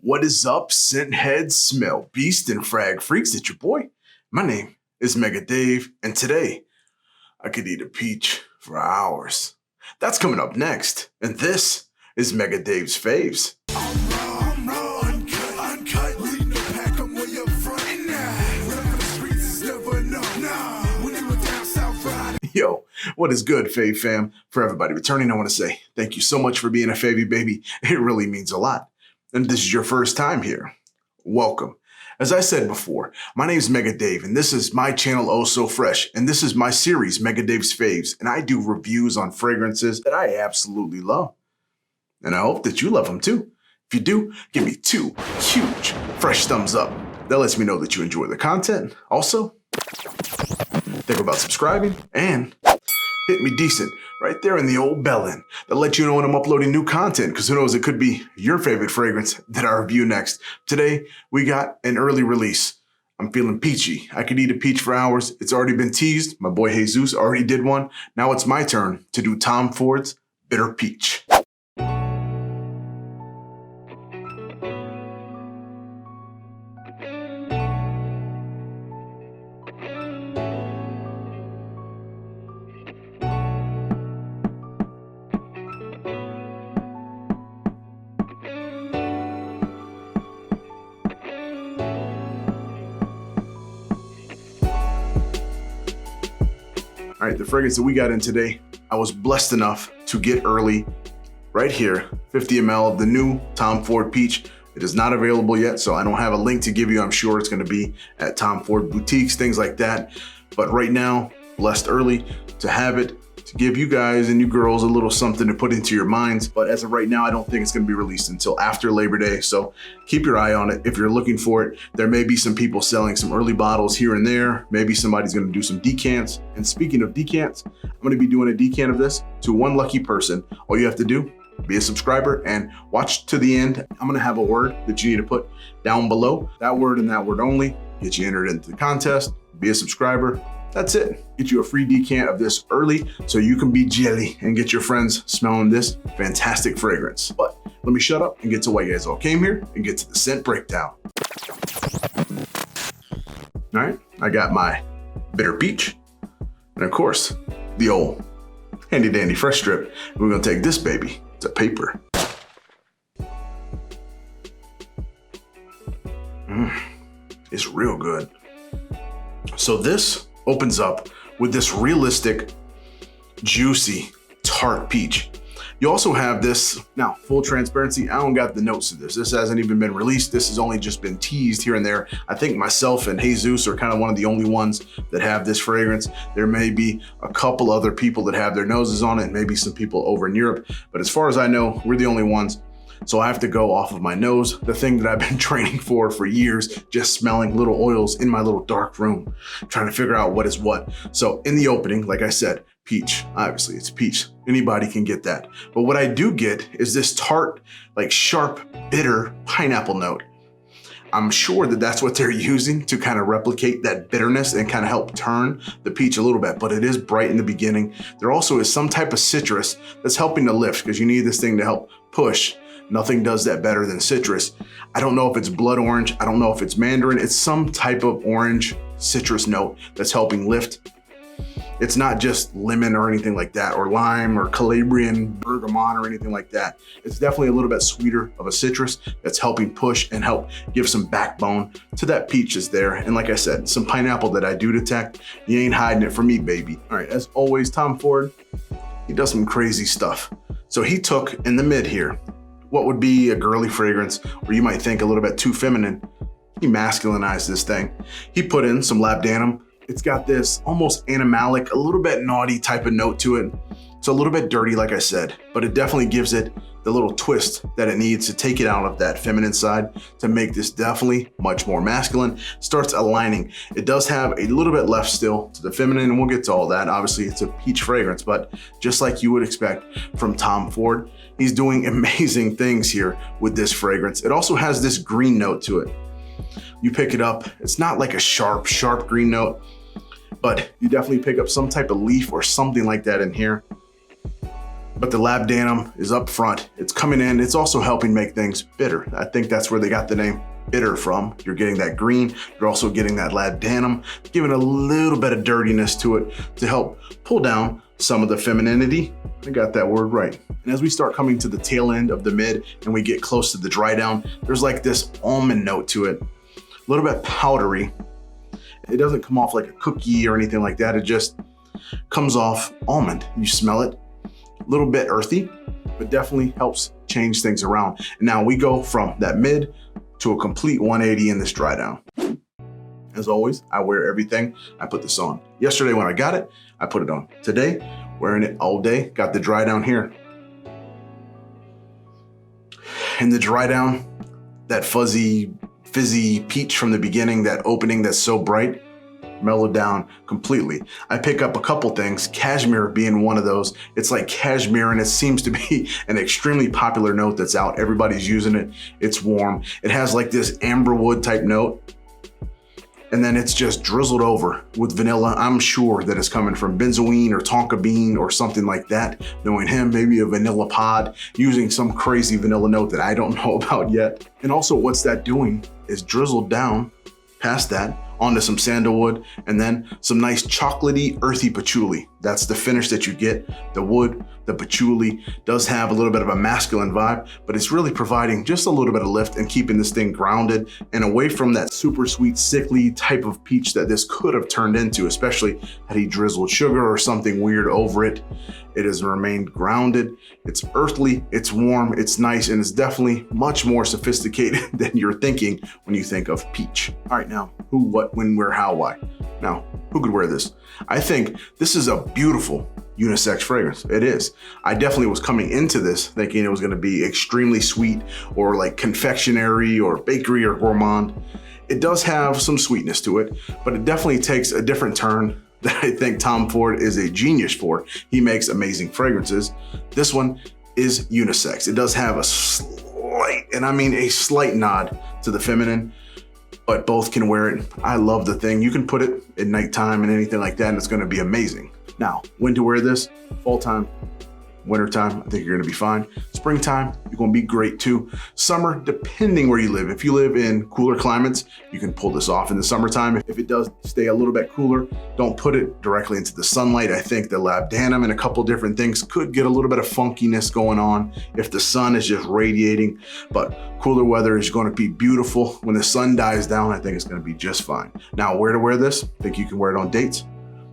What is up, scent heads, smell beast, and frag freaks? It's your boy. My name is Mega Dave, and today I could eat a peach for hours. That's coming up next, and this is Mega Dave's Faves. Yo, what is good, Fave fam? For everybody returning, I want to say thank you so much for being a Favy baby. It really means a lot. And this is your first time here. Welcome. As I said before, my name is Mega Dave, and this is my channel, Eau So Fraiche, and this is my series, Mega Dave's Faves, and I do reviews on fragrances that I absolutely love. And I hope that you love them too. If you do, give me 2 huge, fresh thumbs up. That lets me know that you enjoy the content. Also, think about subscribing and hit me decent right there in the old bell-in that lets you know when I'm uploading new content, because who knows, it could be your favorite fragrance that I review next. Today, we got an early release. I'm feeling peachy. I could eat a peach for hours. It's already been teased. My boy Jesus already did one. Now it's my turn to do Tom Ford's Bitter Peach. All right, the fragrance that we got in today, I was blessed enough to get early right here, 50 ml of the new Tom Ford Peach. It is not available yet, so I don't have a link to give you. I'm sure it's gonna be at Tom Ford boutiques, things like that. But right now, blessed early to have it, to give you guys and you girls a little something to put into your minds. But as of right now, I don't think it's gonna be released until after Labor Day. So keep your eye on it if you're looking for it. There may be some people selling some early bottles here and there. Maybe somebody's gonna do some decants. And speaking of decants, I'm gonna be doing a decant of this to one lucky person. All you have to do, be a subscriber and watch to the end. I'm gonna have a word that you need to put down below. That word and that word only get you entered into the contest. Be a subscriber. That's it. Get you a free decant of this early so you can be jelly and get your friends smelling this fantastic fragrance. But let me shut up and get to why you guys all came here and get to the scent breakdown. All right, I got my bitter peach. And of course, the old handy dandy fresh strip. We're gonna take this baby to paper. It's real good. So this opens up with this realistic, juicy, tart peach. You also have this, now full transparency, I don't got the notes of this. This hasn't even been released. This has only just been teased here and there. I think myself and Jesus are kind of one of the only ones that have this fragrance. There may be a couple other people that have their noses on it, maybe some people over in Europe, but as far as I know, we're the only ones. So I have to go off of my nose, the thing that I've been training for years, just smelling little oils in my little dark room, trying to figure out what is what. So in the opening, like I said, peach, obviously it's peach. Anybody can get that. But what I do get is this tart, like sharp, bitter pineapple note. I'm sure that that's what they're using to kind of replicate that bitterness and kind of help turn the peach a little bit, but it is bright in the beginning. There also is some type of citrus that's helping to lift because you need this thing to help push. Nothing does that better than citrus. I don't know if it's blood orange. I don't know if it's mandarin. It's some type of orange citrus note that's helping lift. It's not just lemon or anything like that, or lime or Calabrian bergamot or anything like that. It's definitely a little bit sweeter of a citrus that's helping push and help give some backbone to that peach is there. And like I said, some pineapple that I do detect. You ain't hiding it from me, baby. All right, as always, Tom Ford, he does some crazy stuff. So he took in the mid here, what would be a girly fragrance, or you might think a little bit too feminine. He masculinized this thing. He put in some labdanum. It's got this almost animalic, a little bit naughty type of note to it. It's a little bit dirty, like I said, but it definitely gives it the little twist that it needs to take it out of that feminine side to make this definitely much more masculine. Starts aligning. It does have a little bit left still to the feminine, and we'll get to all that. Obviously, it's a peach fragrance, but just like you would expect from Tom Ford, he's doing amazing things here with this fragrance. It also has this green note to it. You pick it up, it's not like a sharp green note, but you definitely pick up some type of leaf or something like that in here. but the labdanum is up front. It's coming in. It's also helping make things bitter. I think that's where they got the name bitter from. You're getting that green. You're also getting that labdanum, giving a little bit of dirtiness to it to help pull down some of the femininity. I got that word right. And as we start coming to the tail end of the mid and we get close to the dry down, there's like this almond note to it, a little bit powdery. It doesn't come off like a cookie or anything like that. It just comes off almond. You smell it, a little bit earthy, but definitely helps change things around. And now we go from that mid to a complete 180 in this dry down. As always, I wear everything. I put this on. Yesterday when I got it, I put it on. Today, wearing it all day, got the dry down here. And the dry down, that fuzzy, fizzy peach from the beginning, that opening that's so bright, mellowed down completely. I pick up a couple things, cashmere being one of those. It's like cashmere and it seems to be an extremely popular note that's out. Everybody's using it. It's warm. It has like this amberwood type note. And then it's just drizzled over with vanilla. I'm sure that it's coming from benzoin or tonka bean or something like that. Knowing him, maybe a vanilla pod, using some crazy vanilla note that I don't know about yet. And also what's that doing is drizzled down past that onto some sandalwood and then some nice chocolatey, earthy patchouli. That's the finish that you get. The wood, the patchouli does have a little bit of a masculine vibe, but it's really providing just a little bit of lift and keeping this thing grounded and away from that super sweet, sickly type of peach that this could have turned into, especially had he drizzled sugar or something weird over it. It has remained grounded. It's earthly, it's warm, it's nice, and it's definitely much more sophisticated than you're thinking when you think of peach. All right, now, who, what, when, where, how, why? Now, who could wear this? I think this is a beautiful unisex fragrance. It is. I definitely was coming into this thinking it was going to be extremely sweet or like confectionery or bakery or gourmand. It does have some sweetness to it, but it definitely takes a different turn that I think Tom Ford is a genius for. He makes amazing fragrances. This one is unisex. It does have a slight, and I mean a slight nod to the feminine, but both can wear it. I love the thing. You can put it at nighttime and anything like that, and it's going to be amazing. Now, when to wear this? Fall time, winter time, I think you're going to be fine. Springtime, you're going to be great too. Summer, depending where you live. If you live in cooler climates, you can pull this off in the summertime. If it does stay a little bit cooler, don't put it directly into the sunlight. I think the labdanum and a couple different things could get a little bit of funkiness going on if the sun is just radiating, but cooler weather is going to be beautiful. When the sun dies down, I think it's going to be just fine. Now, where to wear this? I think you can wear it on dates.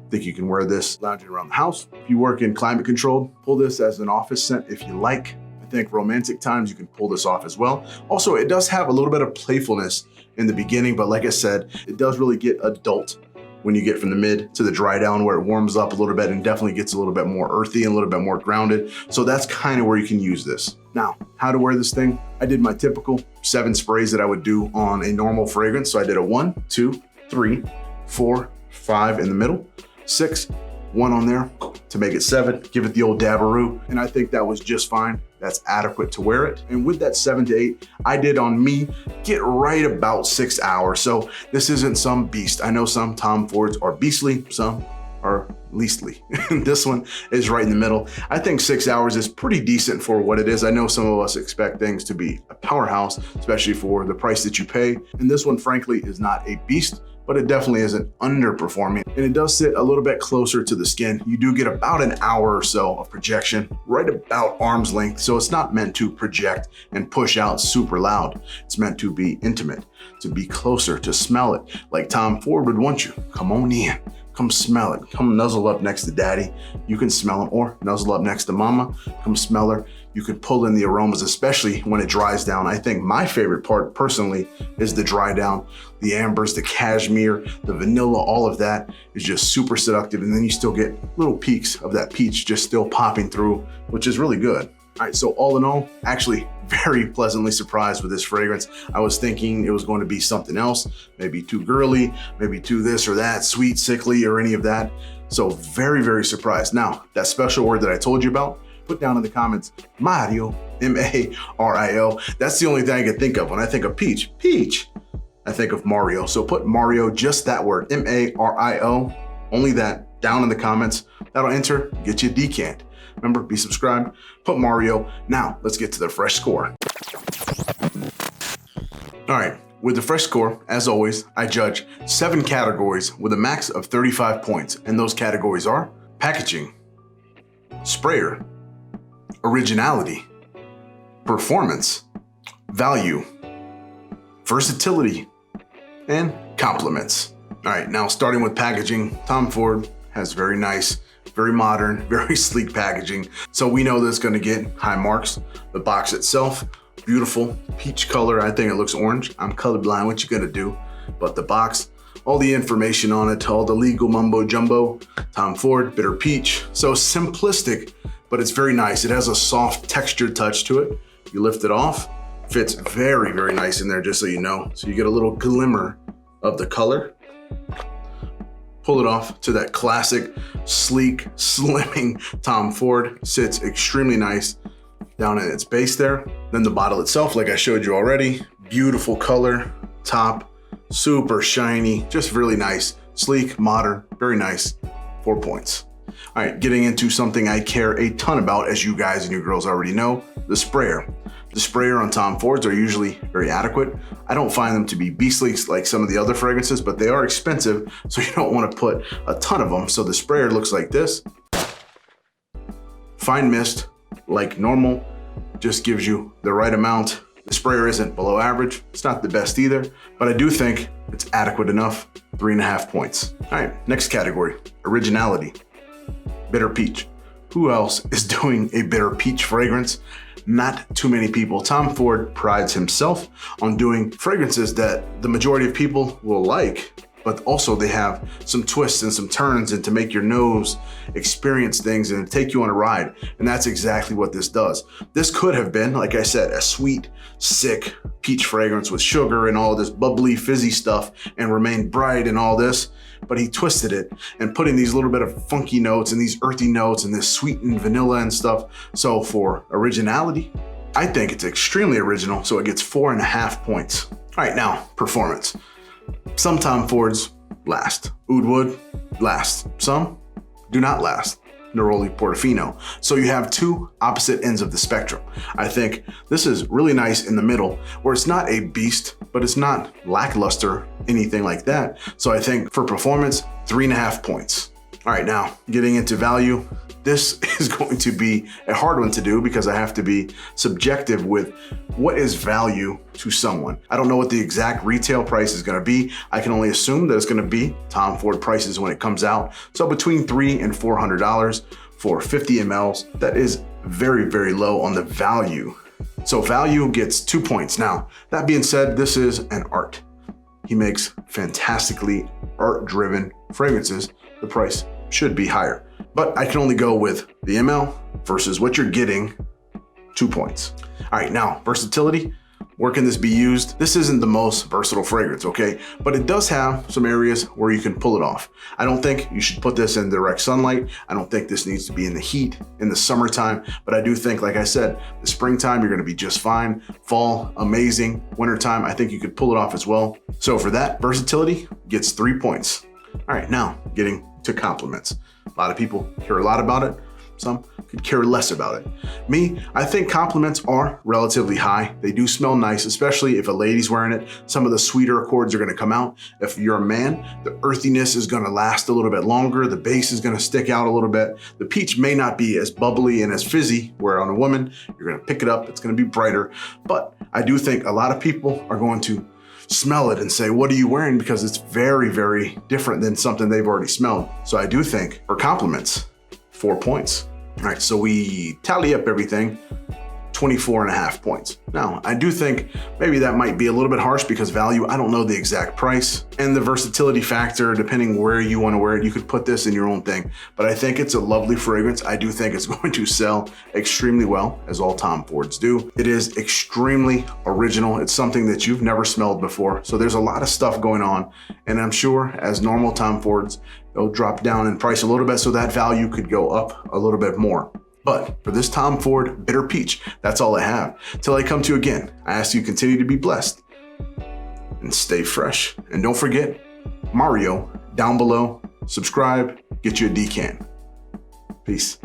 I think you can wear this lounging around the house. If you work in climate control, pull this as an office scent if you like. I think romantic times, you can pull this off as well. Also, it does have a little bit of playfulness in the beginning, but like I said, it does really get adult when you get from the mid to the dry down where it warms up a little bit and definitely gets a little bit more earthy and a little bit more grounded. So that's kind of where you can use this. Now, how to wear this thing? I did my typical 7 sprays that I would do on a normal fragrance. So I did a 1, 2, 3, 4, 5 in the middle, 6, 1 on there to make it 7, give it the old dabaroo. And I think that was just fine. That's adequate to wear it. And with that 7 to 8, I did on me, get right about 6 hours. So this isn't some beast. I know some Tom Fords are beastly, some are leastly. This one is right in the middle. I think 6 hours is pretty decent for what it is. I know some of us expect things to be a powerhouse, especially for the price that you pay. And this one, frankly, is not a beast, but it definitely isn't underperforming. And it does sit a little bit closer to the skin. You do get about an hour or so of projection, right about arm's length. So it's not meant to project and push out super loud. It's meant to be intimate, to be closer, to smell it like Tom Ford would want you. Come on in, come smell it. Come nuzzle up next to daddy. You can smell it, or nuzzle up next to mama, come smell her. You can pull in the aromas, especially when it dries down. I think my favorite part personally is the dry down. The ambers, the cashmere, the vanilla, all of that is just super seductive. And then you still get little peaks of that peach just still popping through, which is really good. All right, so all in all, actually very pleasantly surprised with this fragrance. I was thinking it was going to be something else, maybe too girly, maybe too this or that, sweet, sickly, or any of that. So very, very surprised. Now, that special word that I told you about, put down in the comments, Mario, M-A-R-I-O. That's the only thing I can think of when I think of peach. Peach, I think of Mario. So put Mario, just that word, M-A-R-I-O, only that, down in the comments. That'll enter, get you a decant. Remember, be subscribed, put Mario. Now, let's get to the fresh score. All right, with the fresh score, as always, I judge 7 categories with a max of 35 points. And those categories are packaging, sprayer, originality, performance, value, versatility, and compliments. All right, now starting with packaging, Tom Ford has very nice, very modern, very sleek packaging. So we know that's gonna get high marks. The box itself, beautiful peach color. I think it looks orange. I'm colorblind, what you gonna do? But the box, all the information on it, all the legal mumbo jumbo, Tom Ford, bitter peach. So simplistic, but it's very nice. It has a soft textured touch to it. You lift it off, fits very, very nice in there, just so you know. So you get a little glimmer of the color. Pull it off to that classic, sleek, slimming Tom Ford. Sits extremely nice down in its base there. Then the bottle itself, like I showed you already, beautiful color, top, super shiny, just really nice, sleek, modern, very nice, 4 points. All right, getting into something I care a ton about, as you guys and you girls already know, the sprayer. The sprayer on Tom Fords are usually very adequate. I don't find them to be beastly like some of the other fragrances, but they are expensive, so you don't want to put a ton of them. So the sprayer looks like this. Fine mist, like normal, just gives you the right amount. The sprayer isn't below average. It's not the best either, but I do think it's adequate enough, 3.5 points. All right, next category, originality, bitter peach. Who else is doing a bitter peach fragrance? Not too many people. Tom Ford prides himself on doing fragrances that the majority of people will like, but also they have some twists and some turns and to make your nose experience things and take you on a ride. And that's exactly what this does. This could have been, like I said, a sweet, sick peach fragrance with sugar and all this bubbly, fizzy stuff and remain bright and all this, but he twisted it and putting these little bit of funky notes and these earthy notes and this sweetened vanilla and stuff. So for originality, I think it's extremely original, so it gets 4.5 points. All right, now performance. Some Tom Fords last. Oud Wood last. Some do not last. Neroli Portofino. So you have two opposite ends of the spectrum. I think this is really nice in the middle, where it's not a beast, but it's not lackluster, anything like that. So I think for performance, 3.5 points. All right, now getting into value. This is going to be a hard one to do because I have to be subjective with what is value to someone. I don't know what the exact retail price is gonna be. I can only assume that it's gonna be Tom Ford prices when it comes out. So between $300 and $400 for 50 mLs, that is very, very low on the value. So value gets 2 points. Now, that being said, this is an art. He makes fantastically art-driven fragrances. The price should be higher. But I can only go with the ml versus what you're getting, 2 points. All right, now versatility, where can this be used? This isn't the most versatile fragrance, okay? But it does have some areas where you can pull it off. I don't think you should put this in direct sunlight. I don't think this needs to be in the heat in the summertime, but I do think, like I said, the springtime, you're gonna be just fine. Fall, amazing. Wintertime, I think you could pull it off as well. So for that, versatility gets 3 points. All right, now getting to compliments. A lot of people care a lot about it. Some could care less about it. Me, I think compliments are relatively high. They do smell nice, especially if a lady's wearing it. Some of the sweeter accords are gonna come out. If you're a man, the earthiness is gonna last a little bit longer. The base is gonna stick out a little bit. The peach may not be as bubbly and as fizzy, where on a woman, you're gonna pick it up, it's gonna be brighter. But I do think a lot of people are going to smell it and say, what are you wearing? Because it's very, very different than something they've already smelled. So I do think for compliments, 4 points. All right, so we tally up everything, 24.5 points. Now, I do think maybe that might be a little bit harsh because value, I don't know the exact price. And the versatility factor, depending where you want to wear it, you could put this in your own thing. But I think it's a lovely fragrance. I do think it's going to sell extremely well, as all Tom Fords do. It is extremely original. It's something that you've never smelled before. So there's a lot of stuff going on. And I'm sure as normal Tom Fords, they'll drop down in price a little bit so that value could go up a little bit more. But for this Tom Ford Bitter Peach, that's all I have. Till I come to you again, I ask you to continue to be blessed and stay fresh. And don't forget, Mario down below, subscribe, get you a decan. Peace.